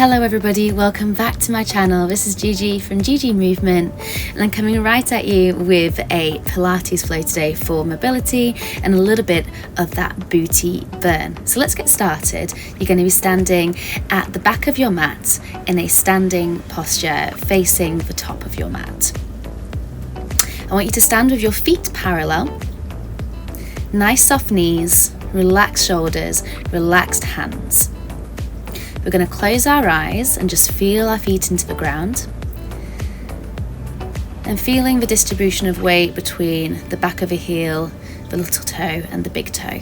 Hello everybody, welcome back to my channel. This is GeGe from GeGe Movement, and I'm coming right at you with a Pilates flow today for mobility and a little bit of that booty burn. So let's get started. You're going to be standing at the back of your mat in a standing posture facing the top of your mat. I want you to stand with your feet parallel, nice soft knees, relaxed shoulders, relaxed hands. We're going to close our eyes and just feel our feet into the ground and feeling the distribution of weight between the back of a heel, the little toe and the big toe.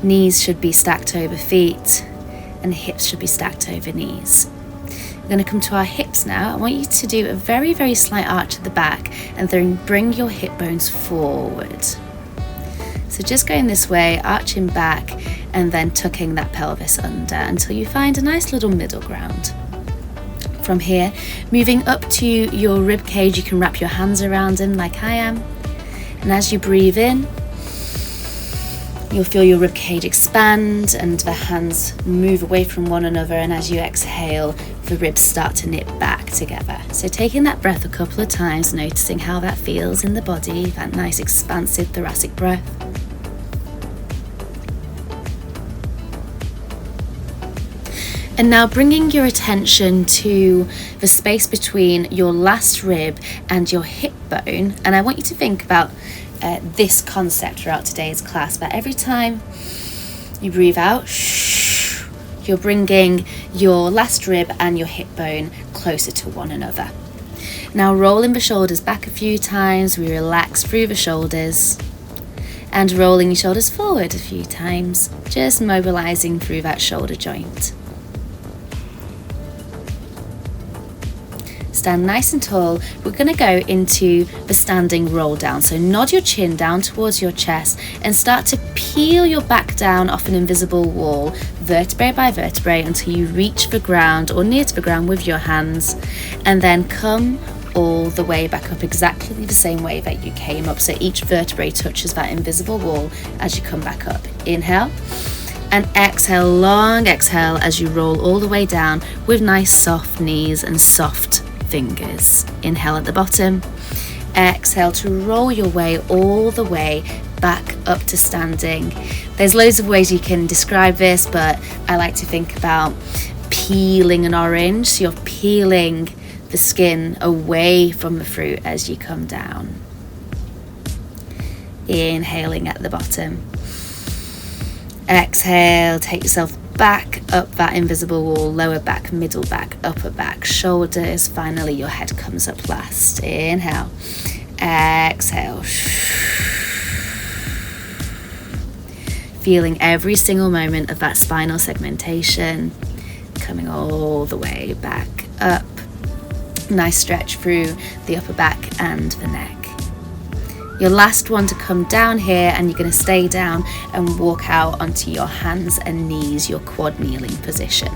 Knees should be stacked over feet and hips should be stacked over knees. We're going to come to our hips now. I want you to do a very, very slight arch at the back and then bring your hip bones forward. So just going this way, arching back and then tucking that pelvis under until you find a nice little middle ground. From here, moving up to your rib cage, you can wrap your hands around them like I am. And as you breathe in, you'll feel your rib cage expand and the hands move away from one another, and as you exhale, the ribs start to knit back together. So taking that breath a couple of times, noticing how that feels in the body, that nice expansive thoracic breath. And now bringing your attention to the space between your last rib and your hip bone. And I want you to think about this concept throughout today's class, that every time you breathe out, you're bringing your last rib and your hip bone closer to one another. Now rolling the shoulders back a few times, we relax through the shoulders. And rolling your shoulders forward a few times, just mobilizing through that shoulder joint. Stand nice and tall. We're going to go into the standing roll down. So nod your chin down towards your chest and start to peel your back down off an invisible wall, vertebrae by vertebrae, until you reach the ground or near to the ground with your hands, and then come all the way back up exactly the same way that you came up. So each vertebrae touches that invisible wall as you come back up. Inhale. And exhale, long exhale as you roll all the way down with nice soft knees and soft fingers. Inhale at the bottom, exhale to roll your way all the way back up to standing. There's loads of ways you can describe this, but I like to think about peeling an orange. So you're peeling the skin away from the fruit as you come down. Inhaling at the bottom. Exhale, take yourself back up that invisible wall, lower back, middle back, upper back, shoulders. Finally, your head comes up last. Inhale, exhale. Feeling every single moment of that spinal segmentation, coming all the way back up. Nice stretch through the upper back and the neck. Your last one to come down here, and you're going to stay down and walk out onto your hands and knees, your quad kneeling position.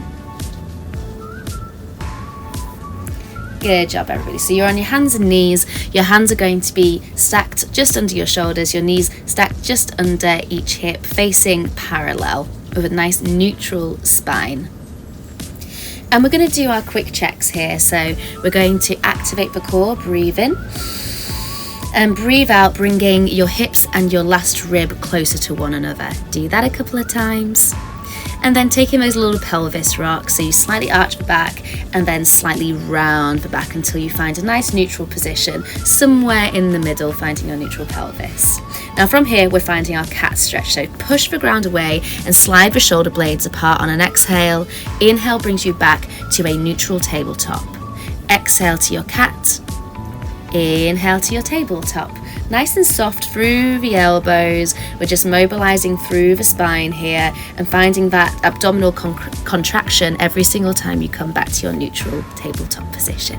Good job, everybody. So you're on your hands and knees. Your hands are going to be stacked just under your shoulders, your knees stacked just under each hip, facing parallel with a nice neutral spine. And we're going to do our quick checks here. So we're going to activate the core, breathe in. And breathe out, bringing your hips and your last rib closer to one another. Do that a couple of times. And then taking those little pelvis rocks, so you slightly arch the back and then slightly round the back until you find a nice neutral position, somewhere in the middle, finding your neutral pelvis. Now from here, we're finding our cat stretch. So push the ground away and slide the shoulder blades apart on an exhale. Inhale brings you back to a neutral tabletop. Exhale to your cat. Inhale to your tabletop. Nice and soft through the elbows. We're just mobilizing through the spine here and finding that abdominal contraction every single time you come back to your neutral tabletop position.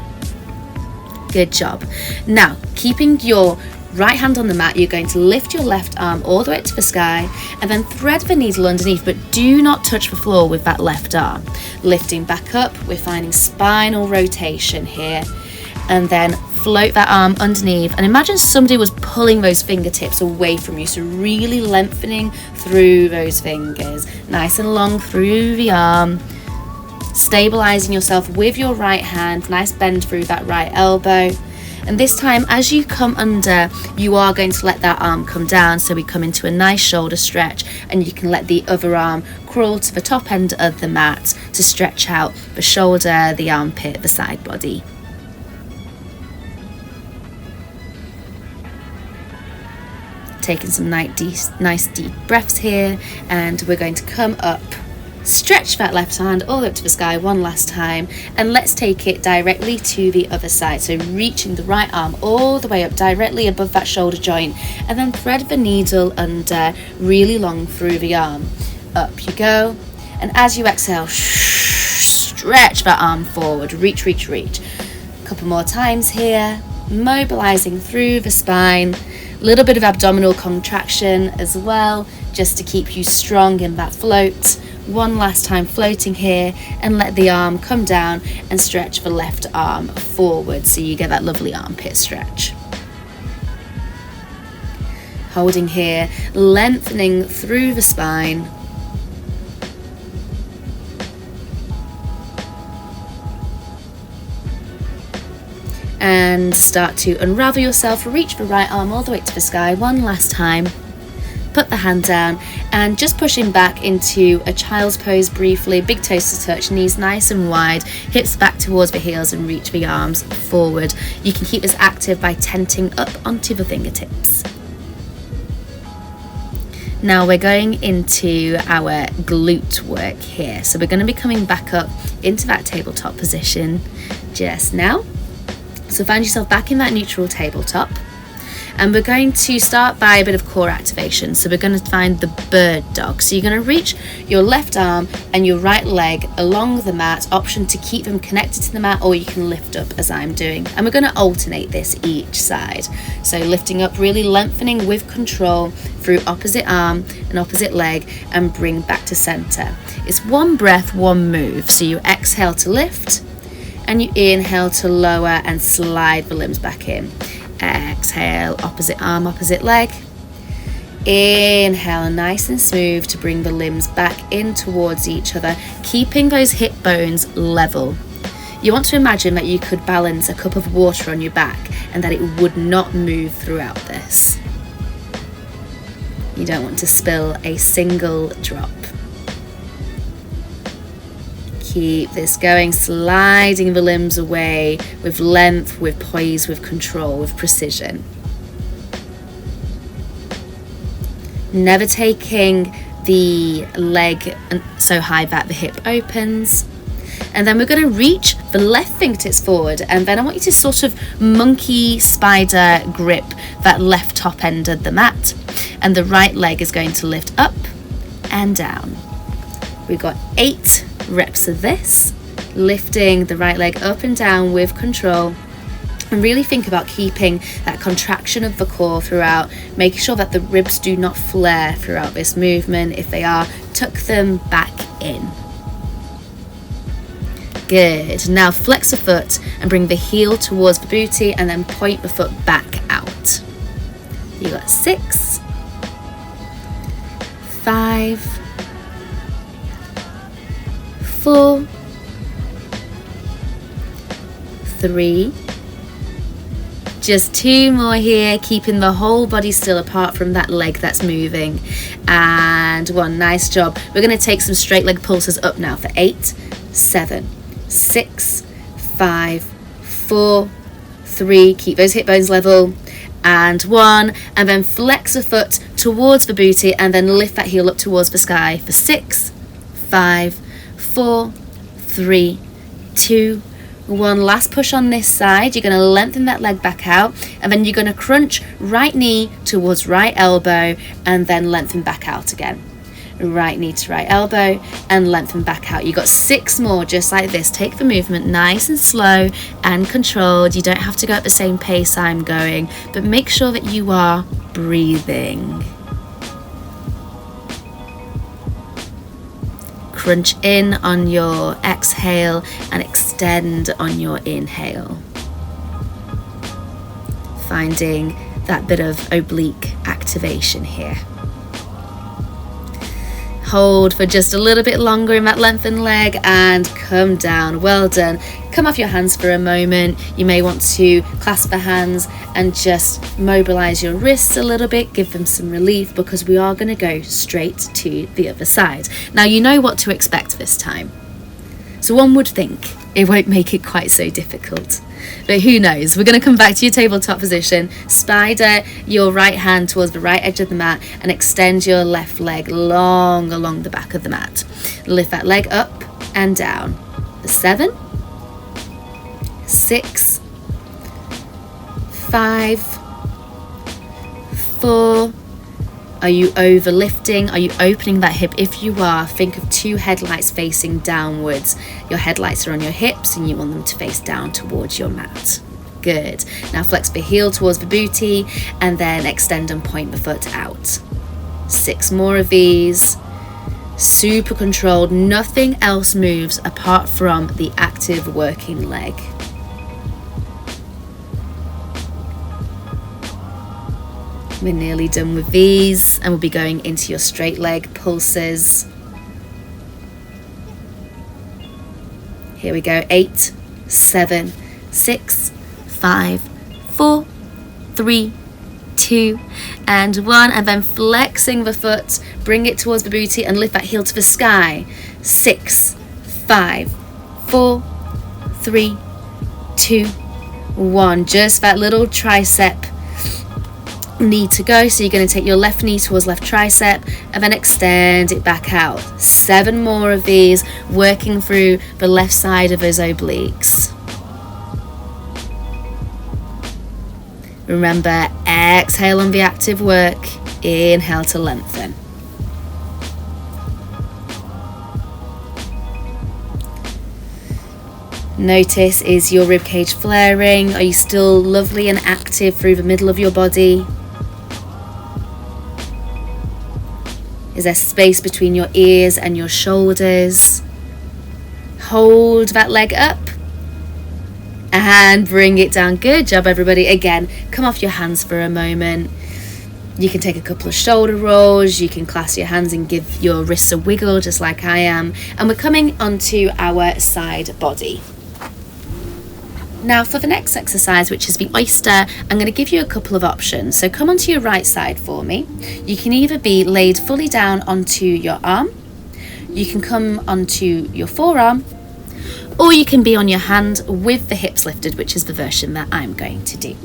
Good job. Now, keeping your right hand on the mat, you're going to lift your left arm all the way up to the sky and then thread the needle underneath, but do not touch the floor with that left arm. Lifting back up, we're finding spinal rotation here, and then float that arm underneath, and imagine somebody was pulling those fingertips away from you, so really lengthening through those fingers, nice and long through the arm, stabilizing yourself with your right hand, nice bend through that right elbow. And this time, as you come under, you are going to let that arm come down, so we come into a nice shoulder stretch, and you can let the other arm crawl to the top end of the mat to stretch out the shoulder, the armpit, the side body. Taking some nice deep breaths here, and we're going to come up, stretch that left hand all the way up to the sky one last time, and let's take it directly to the other side. So reaching the right arm all the way up directly above that shoulder joint, and then thread the needle under really long through the arm. Up you go, and as you exhale, stretch that arm forward, reach. A couple more times here, mobilizing through the spine. A little bit of abdominal contraction as well, just to keep you strong in that float. One last time floating here, and let the arm come down and stretch the left arm forward so you get that lovely armpit stretch. Holding here, lengthening through the spine. And start to unravel yourself, reach the right arm all the way to the sky one last time. Put the hand down and just pushing back into a child's pose briefly, big toes to touch, knees nice and wide, hips back towards the heels, and reach the arms forward. You can keep this active by tenting up onto the fingertips. Now we're going into our glute work here. So we're going to be coming back up into that tabletop position just now. So find yourself back in that neutral tabletop, and we're going to start by a bit of core activation. So we're going to find the bird dog. So you're going to reach your left arm and your right leg along the mat, option to keep them connected to the mat, or you can lift up as I'm doing. And we're going to alternate this each side. So lifting up, really lengthening with control through opposite arm and opposite leg, and bring back to center. It's one breath, one move. So you exhale to lift, and you inhale to lower and slide the limbs back in. Exhale, opposite arm, opposite leg. Inhale, nice and smooth to bring the limbs back in towards each other, keeping those hip bones level. You want to imagine that you could balance a cup of water on your back and that it would not move throughout this. You don't want to spill a single drop. Keep this going, sliding the limbs away with length, with poise, with control, with precision. Never taking the leg so high that the hip opens. And then we're going to reach the left fingertips forward, and then I want you to sort of monkey spider grip that left top end of the mat, and the right leg is going to lift up and down. We've got 8 reps of this, lifting the right leg up and down with control, and really think about keeping that contraction of the core throughout, making sure that the ribs do not flare throughout this movement. If they are, tuck them back in. Good. Now flex a foot and bring the heel towards the booty, and then point the foot back out. You got 6, 5, 4, 3, just 2 more here, keeping the whole body still apart from that leg that's moving, and 1. Nice job. We're going to take some straight leg pulses up now for 8, 7, 6, 5, 4, 3, keep those hip bones level, and 1, and then flex a foot towards the booty, and then lift that heel up towards the sky for 6, 5, 4, 3, 2, 1. Last push on this side. You're going to lengthen that leg back out, and then you're going to crunch right knee towards right elbow, and then lengthen back out again. Right knee to right elbow, and lengthen back out. You got 6 more just like this. Take the movement nice and slow and controlled. You don't have to go at the same pace I'm going, but make sure that you are breathing. Crunch in on your exhale and extend on your inhale. Finding that bit of oblique activation here. Hold for just a little bit longer in that lengthened leg and come down. Well done. Come off your hands for a moment. You may want to clasp the hands and just mobilize your wrists a little bit, give them some relief, because we are going to go straight to the other side. Now you know what to expect this time. So one would think it won't make it quite so difficult. But who knows? We're going to come back to your tabletop position, spider your right hand towards the right edge of the mat and extend your left leg long along the back of the mat. Lift that leg up and down. 7, 6, 5, 4. Are you overlifting? Are you opening that hip? If you are, think of 2 headlights facing downwards. Your headlights are on your hips and you want them to face down towards your mat. Good. Now flex the heel towards the booty and then extend and point the foot out. 6 more of these. Super controlled. Nothing else moves apart from the active working leg. We're nearly done with these and we'll be going into your straight leg pulses. Here we go. 8, 7, 6, 5, 4, 3, 2 and 1, and then flexing the foot, bring it towards the booty and lift that heel to the sky. 6, 5, 4, 3, 2, 1. Just that little tricep need to go. So you're going to take your left knee towards left tricep and then extend it back out. 7 more of these, working through the left side of those obliques. Remember, exhale on the active work, inhale to lengthen. Notice, is your ribcage flaring? Are you still lovely and active through the middle of your body? Is there space between your ears and your shoulders? Hold that leg up and bring it down. Good job, everybody. Again, come off your hands for a moment. You can take a couple of shoulder rolls. You can clasp your hands and give your wrists a wiggle just like I am. And we're coming onto our side body. Now for the next exercise, which is the Oyster, I'm going to give you a couple of options. So come onto your right side for me. You can either be laid fully down onto your arm, you can come onto your forearm, or you can be on your hand with the hips lifted, which is the version that I'm going to do.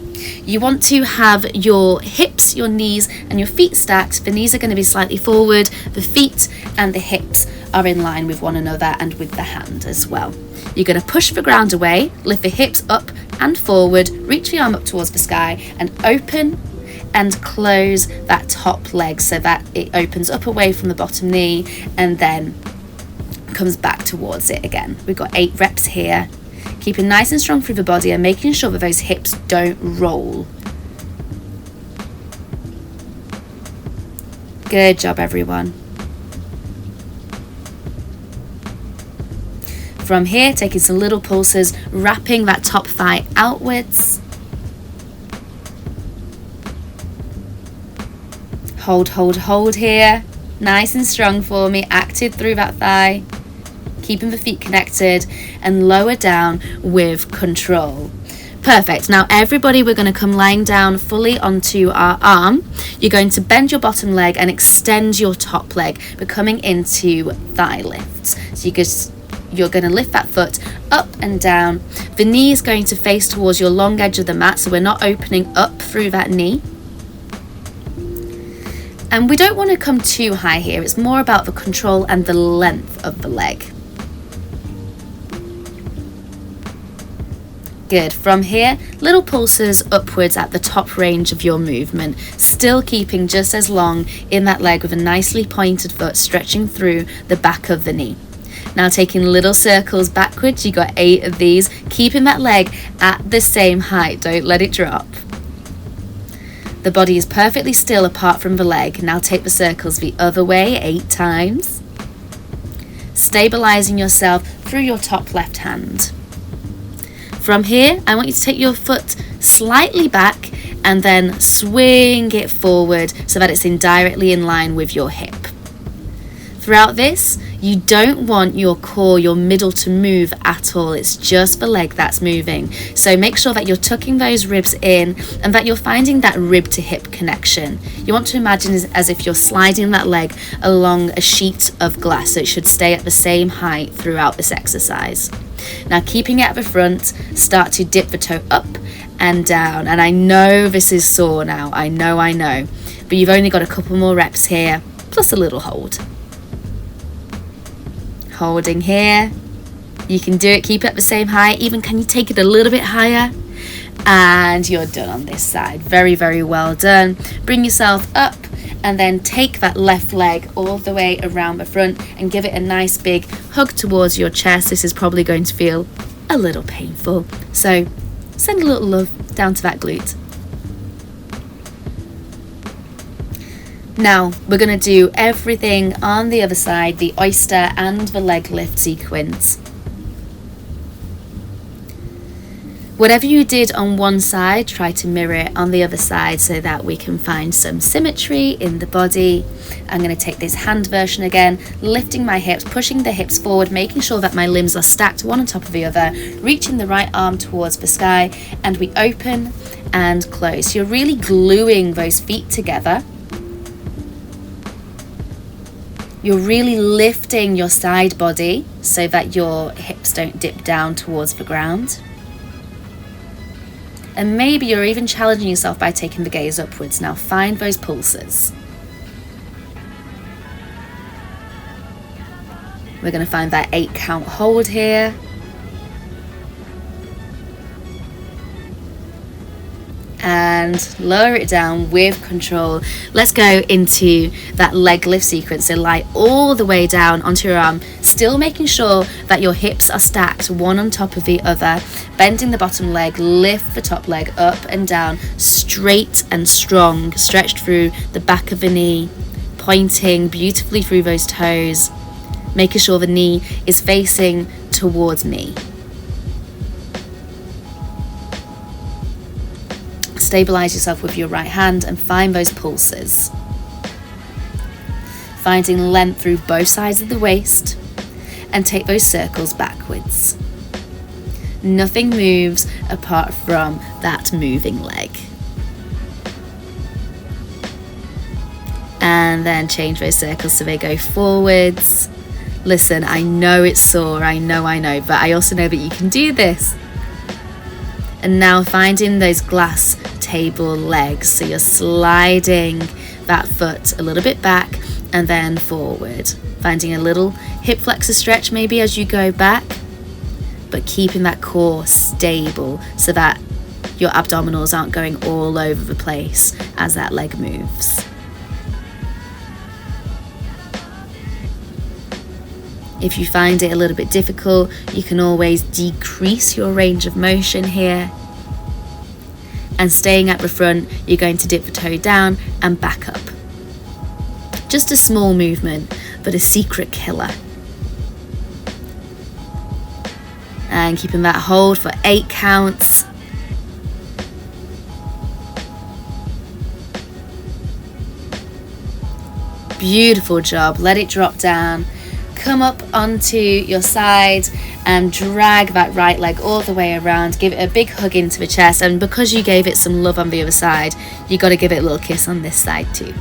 You want to have your hips, your knees and your feet stacked. The knees are going to be slightly forward, the feet and the hips are in line with one another and with the hand as well. You're going to push the ground away, lift the hips up and forward, reach the arm up towards the sky and open and close that top leg so that it opens up away from the bottom knee and then comes back towards it again. We've got 8 reps here. Keeping nice and strong through the body and making sure that those hips don't roll. Good job, everyone. From here, taking some little pulses, wrapping that top thigh outwards. Hold, hold, hold here. Nice and strong for me, active through that thigh. Keeping the feet connected and lower down with control. Perfect. Now everybody, we're going to come lying down fully onto our arm. You're going to bend your bottom leg and extend your top leg. We're coming into thigh lifts. So you're going to lift that foot up and down. The knee is going to face towards your long edge of the mat, so we're not opening up through that knee. And we don't want to come too high here. It's more about the control and the length of the leg. Good. From here, little pulses upwards at the top range of your movement, still keeping just as long in that leg with a nicely pointed foot stretching through the back of the knee. Now taking little circles backwards, you got 8 of these, keeping that leg at the same height, don't let it drop. The body is perfectly still apart from the leg. Now take the circles the other way 8 times. Stabilizing yourself through your top left hand. From here, I want you to take your foot slightly back and then swing it forward so that it's directly in line with your hip. Throughout this, you don't want your core, your middle, to move at all. It's just the leg that's moving. So make sure that you're tucking those ribs in and that you're finding that rib to hip connection. You want to imagine as if you're sliding that leg along a sheet of glass, so it should stay at the same height throughout this exercise. Now, keeping it at the front, start to dip the toe up and down. And I know this is sore now, I know, but you've only got a couple more reps here, plus a little hold. Holding here, you can do it, keep it at the same height, even can you take it a little bit higher, and you're done on this side. Very, very well done. Bring yourself up and then take that left leg all the way around the front and give it a nice big hug towards your chest. This is probably going to feel a little painful, so send a little love down to that glute. Now we're going to do everything on the other side, the oyster and the leg lift sequence. Whatever you did on one side, try to mirror it on the other side so that we can find some symmetry in the body. I'm going to take this hand version again, lifting my hips, pushing the hips forward, making sure that my limbs are stacked one on top of the other, reaching the right arm towards the sky, and we open and close. So you're really gluing those feet together. You're really lifting your side body so that your hips don't dip down towards the ground. And maybe you're even challenging yourself by taking the gaze upwards. Now find those pulses. We're going to find that 8 count hold here. And lower it down with control. Let's go into that leg lift sequence. So lie all the way down onto your arm, still making sure that your hips are stacked one on top of the other, bending the bottom leg, lift the top leg up and down, straight and strong, stretched through the back of the knee, pointing beautifully through those toes, making sure the knee is facing towards me. Stabilize yourself with your right hand and find those pulses. Finding length through both sides of the waist and take those circles backwards. Nothing moves apart from that moving leg. And then change those circles so they go forwards. Listen, I know it's sore, I know, but I also know that you can do this. And now finding those glass table legs, so you're sliding that foot a little bit back and then forward, finding a little hip flexor stretch maybe as you go back, but keeping that core stable so that your abdominals aren't going all over the place as that leg moves. If you find it a little bit difficult, you can always decrease your range of motion here. And staying at the front, you're going to dip the toe down and back up. Just a small movement, but a secret killer. And keeping that hold for 8 counts. Beautiful job. Let it drop down. Come up onto your side and drag that right leg all the way around. Give it a big hug into the chest, and because you gave it some love on the other side, you got to give it a little kiss on this side too.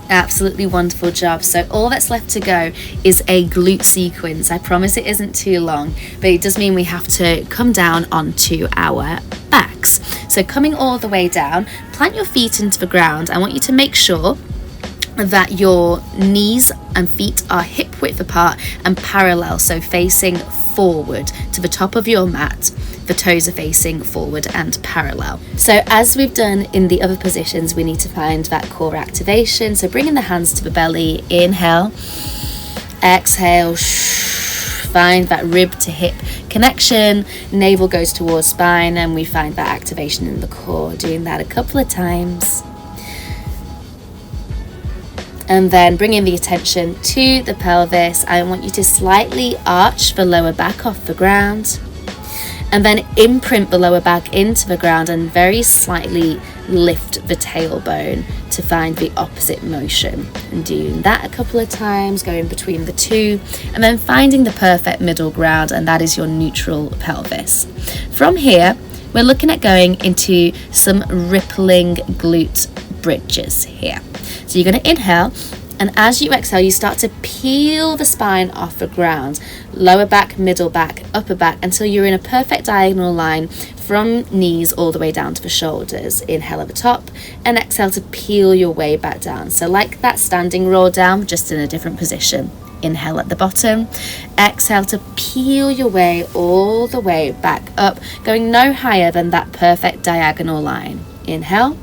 Absolutely wonderful job. So all that's left to go is a glute sequence. I promise it isn't too long, but it does mean we have to come down onto our backs. So coming all the way down, plant your feet into the ground. I want you to make sure that your knees and feet are hip width apart and parallel, so facing forward to the top of your mat. The toes are facing forward and parallel. So as we've done in the other positions, we need to find that core activation. So bringing the hands to the belly, inhale, exhale, find that rib to hip connection, navel goes towards spine, and we find that activation in the core. Doing that a couple of times. And then bringing the attention to the pelvis, I want you to slightly arch the lower back off the ground. And then imprint the lower back into the ground and very slightly lift the tailbone to find the opposite motion. And doing that a couple of times, going between the two, and then finding the perfect middle ground, and that is your neutral pelvis. From here, we're looking at going into some rippling glute bridges here. So you're going to inhale, and as you exhale, you start to peel the spine off the ground, lower back, middle back, upper back, until you're in a perfect diagonal line from knees all the way down to the shoulders. Inhale at the top and exhale to peel your way back down. So like that standing roll down, just in a different position. Inhale at the bottom, exhale to peel your way all the way back up, going no higher than that perfect diagonal line. Inhale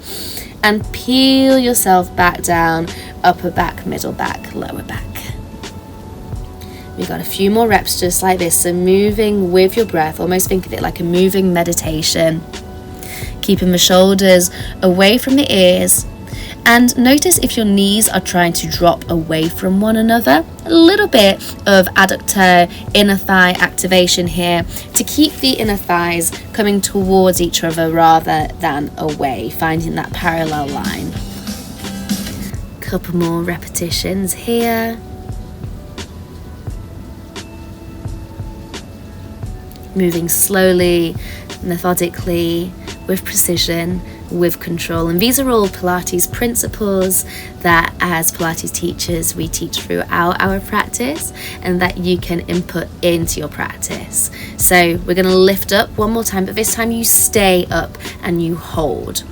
and peel yourself back down, upper back, middle back, lower back. We've got a few more reps just like this, so moving with your breath, almost think of it like a moving meditation. Keeping the shoulders away from the ears, and notice if your knees are trying to drop away from one another. A little bit of adductor inner thigh activation here to keep the inner thighs coming towards each other rather than away, finding that parallel line. Couple more repetitions here. Moving slowly, methodically, with precision, with control. And these are all Pilates principles that as Pilates teachers we teach throughout our practice and that you can input into your practice. So we're going to lift up one more time, but this time you stay up and you hold.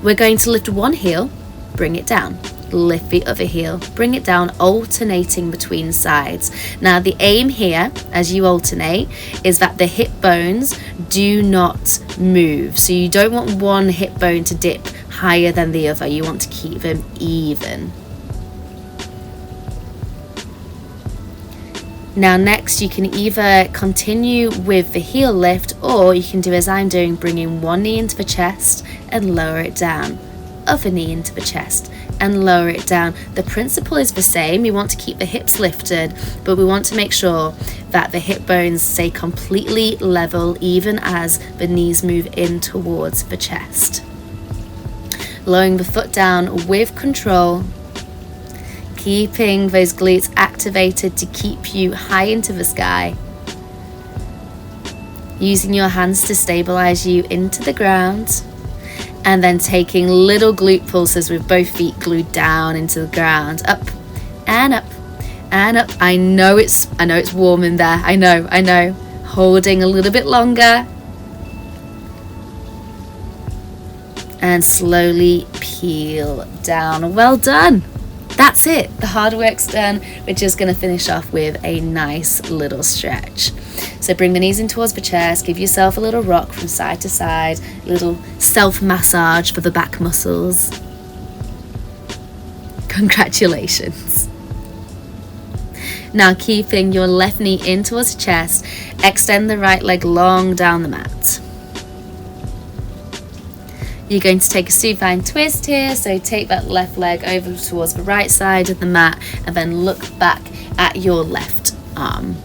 We're going to lift one heel, bring it down. Lift the other heel, bring it down, alternating between sides. Now the aim here as you alternate is that the hip bones do not move. So you don't want one hip bone to dip higher than the other. You want to keep them even. Now next you can either continue with the heel lift, or you can do as I'm doing, bringing one knee into the chest and lower it down. Other knee into the chest and lower it down. The principle is the same. We want to keep the hips lifted, but we want to make sure that the hip bones stay completely level even as the knees move in towards the chest. Lowering the foot down with control, keeping those glutes activated to keep you high into the sky. Using your hands to stabilize you into the ground. And then taking little glute pulses with both feet glued down into the ground, up and up and up. I know it's warm in there. I know. Holding a little bit longer. And slowly peel down. Well done. That's it. The hard work's done. We're just going to finish off with a nice little stretch. So bring the knees in towards the chest, give yourself a little rock from side to side, a little self-massage for the back muscles. Congratulations. Now keeping your left knee in towards the chest, extend the right leg long down the mat. You're going to take a supine twist here, so take that left leg over towards the right side of the mat and then look back at your left arm.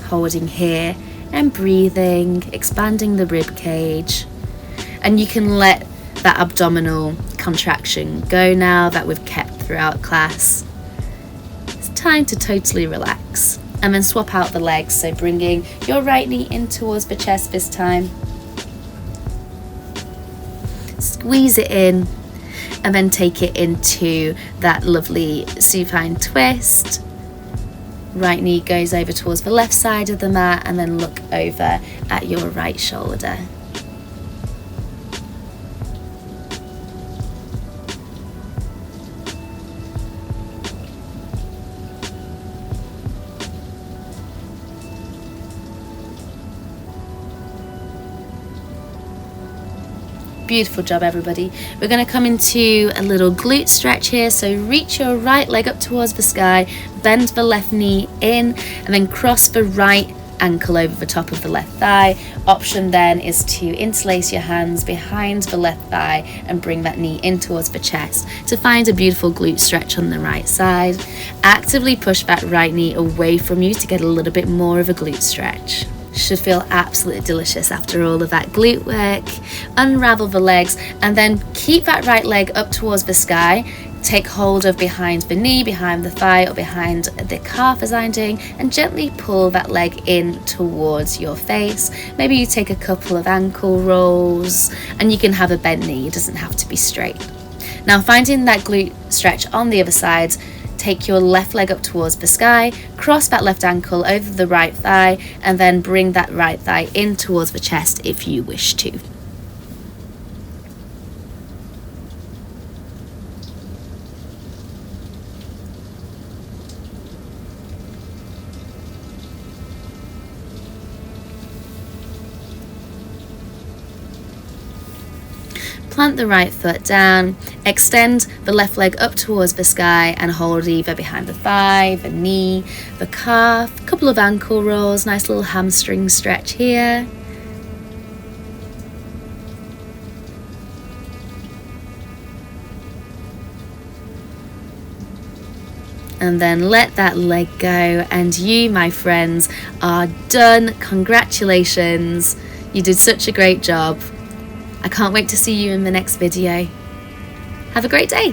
Holding here and breathing, expanding the rib cage. And you can let that abdominal contraction go now that we've kept throughout class. It's time to totally relax. And then swap out the legs, so bringing your right knee in towards the chest this time. Squeeze it in and then take it into that lovely supine twist. Right knee goes over towards the left side of the mat and then look over at your right shoulder. Beautiful job, everybody. We're going to come into a little glute stretch here, so reach your right leg up towards the sky, bend the left knee in and then cross the right ankle over the top of the left thigh. Option then is to interlace your hands behind the left thigh and bring that knee in towards the chest to find a beautiful glute stretch on the right side. Actively push that right knee away from you to get a little bit more of a glute stretch. should feel absolutely delicious after all of that glute work. Unravel the legs and then keep that right leg up towards the sky. Take hold of behind the knee, behind the thigh, or behind the calf as I'm doing, and gently pull that leg in towards your face. Maybe you take a couple of ankle rolls, and you can have a bent knee, it doesn't have to be straight. Now finding that glute stretch on the other side, take your left leg up towards the sky, cross that left ankle over the right thigh, and then bring that right thigh in towards the chest if you wish to. Plant the right foot down, extend the left leg up towards the sky and hold either behind the thigh, the knee, the calf, a couple of ankle rolls, nice little hamstring stretch here. And then let that leg go, and you, my friends, are done. Congratulations, you did such a great job. I can't wait to see you in the next video. Have a great day.